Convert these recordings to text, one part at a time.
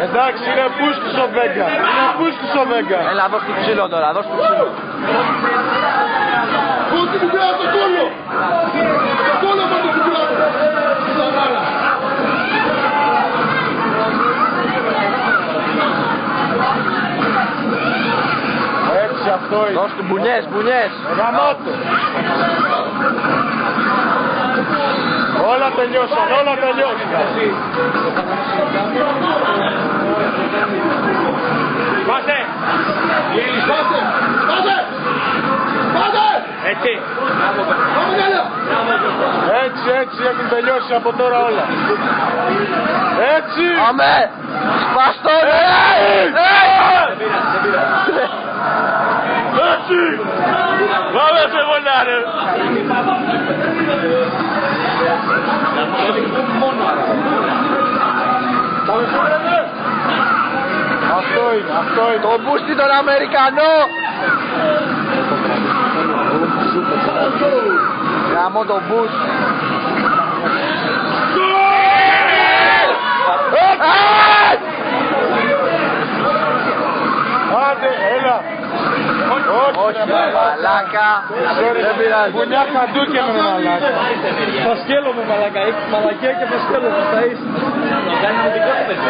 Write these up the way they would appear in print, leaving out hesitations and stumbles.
Εντάξει, είναι πούσκης ο Βέγκα. Είναι πούσκης ο Βέγκα. Έλα, δώσ' του ξύλο τώρα, δώσ' του ξύλο. Πούσκη του πέρα το κόλλο. Το κόλλο πάνω του πέρα. Έτσι, αυτό είναι. Δώσ' του μπουνιές, μπουνιές. Γαμάτο. Όλα τελειώσαν, όλα τελειώσαν. Πάτε! Πάτε! Πάτε! Έτσι! Πάμε καλά! Έτσι, έτσι έχουν τελειώσει από τώρα όλα. Έτσι! Αμέ! Σπαστό! Έτσι! Πάμε σε γονάρε! Αυτό είναι, αυτό είναι. Το μπούστι τον Αμερικανό! Γαμώ το μπούς. Άντε, έλα. Όχι, μαλάκα. Δεν πειράζει. Μπουνιά χαντούκια με μαλάκα. Θα σκέλομαι μαλακά, έχεις μαλακιά και θα σκέλομαι, θα είσαι. Να κάνει το δικό του παιδί.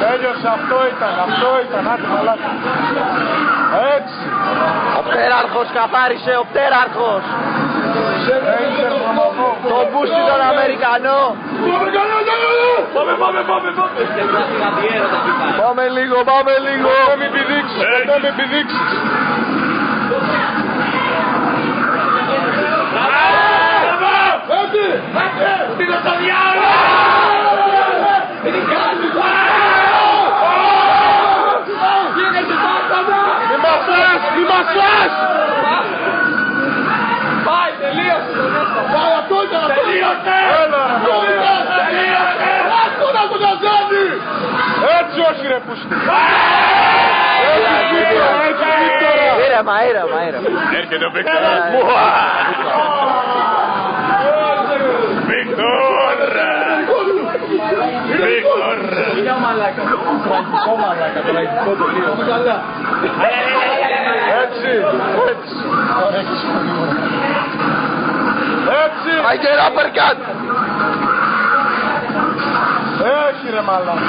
Τέλειωσε, αυτό ήταν, άντε μαλάκα. Έτσι. Ο πτέραρχος καθάρισε, ο πτέραρχος. Το μπούστι τον Αμερικανό. Πάμε λίγο, πάμε λίγο. Ποτέ μην πηδήξεις, ποτέ μην πηδήξεις. Πήγα στο διάολο! Μη μας φας! Πάει, τελείωσε το μέσα. Πάει αυτό ήταν! Τελείωσε! Τελείωσε! Αυτό να το καζάνει! Έτσι όχι ρε πούστη! Έτσι Βίκτορα! Ήρεμα, ήρεμα, ήρεμα. Έρχεται ο Βίκτορας! Βίκτορα! Βίκτορα! Είναι ο μαλάκα. Τραγικό μαλάκα, τραγικό τελείω. Καλά. Έτσι! Έτσι! Έτσι! Άγγελ Απερκάτ. Έχει ρε μαλάκα!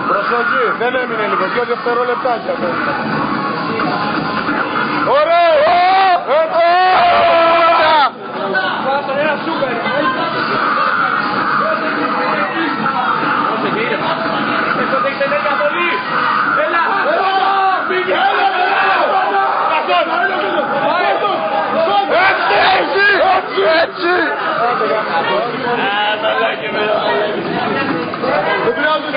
Προσοχή! Δεν έμεινε λίγο, 2 δευτερόλεπτάκια. Ωραίο! Έτσι! Βάζον ένα σούπερ. Eso te tener que abolir. ¡Ela! ¡Miguel! Έτσι! Δεν πειράζει,